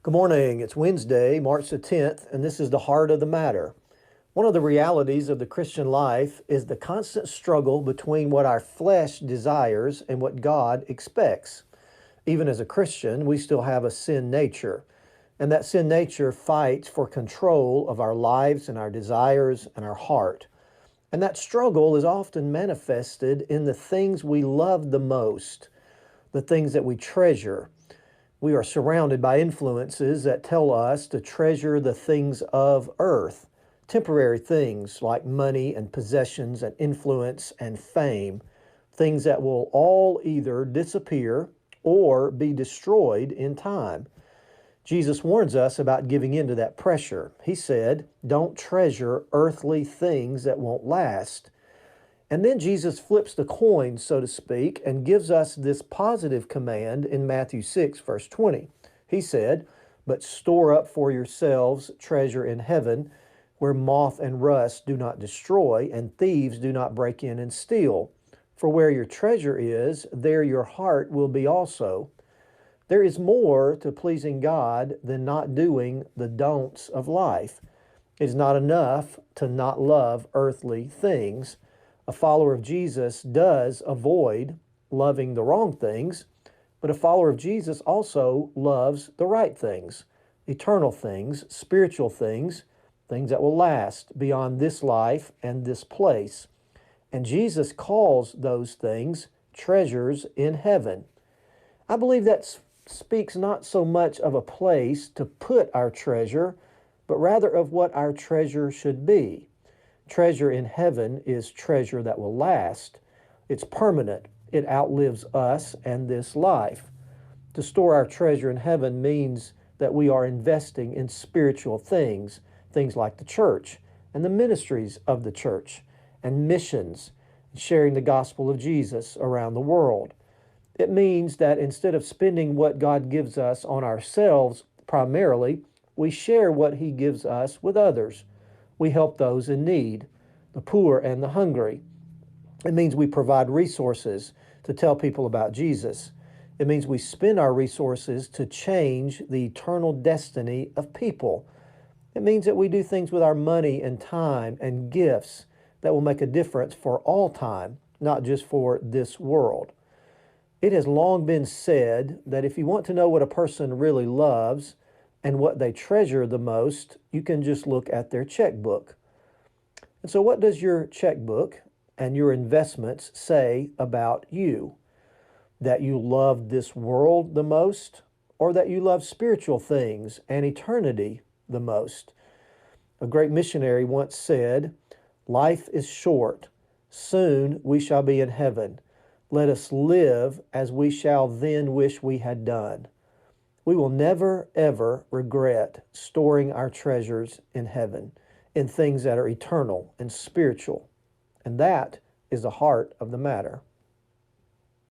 Good morning. It's Wednesday, March the 10th, and this is the heart of the matter. One of the realities of the Christian life is the constant struggle between what our flesh desires and what God expects. Even as a Christian, we still have a sin nature, and that sin nature fights for control of our lives and our desires and our heart. And that struggle is often manifested in the things we love the most, the things that we treasure. We are surrounded by influences that tell us to treasure the things of earth, temporary things like money and possessions and influence and fame, things that will all either disappear or be destroyed in time. Jesus warns us about giving in to that pressure. He said, "Don't treasure earthly things that won't last." And then Jesus flips the coin, so to speak, and gives us this positive command in Matthew 6, verse 20. He said, "But store up for yourselves treasure in heaven, where moth and rust do not destroy, and thieves do not break in and steal. For where your treasure is, there your heart will be also." There is more to pleasing God than not doing the don'ts of life. It is not enough to not love earthly things. A follower of Jesus does avoid loving the wrong things, but a follower of Jesus also loves the right things, eternal things, spiritual things, things that will last beyond this life and this place. And Jesus calls those things treasures in heaven. I believe that speaks not so much of a place to put our treasure, but rather of what our treasure should be. Treasure in heaven is treasure that will last. It's permanent. It outlives us and this life. To store our treasure in heaven means that we are investing in spiritual things, things like the church and the ministries of the church and missions, sharing the gospel of Jesus around the world. It means that instead of spending what God gives us on ourselves primarily, we share what He gives us with others. We help those in need, the poor and the hungry. It means we provide resources to tell people about Jesus. It means we spend our resources to change the eternal destiny of people. It means that we do things with our money and time and gifts that will make a difference for all time, not just for this world. It has long been said that if you want to know what a person really loves and what they treasure the most, you can just look at their checkbook. And so what does your checkbook and your investments say about you? That you love this world the most, or that you love spiritual things and eternity the most? A great missionary once said, "Life is short. Soon we shall be in heaven. Let us live as we shall then wish we had done." We will never, ever regret storing our treasures in heaven, in things that are eternal and spiritual. And that is the heart of the matter.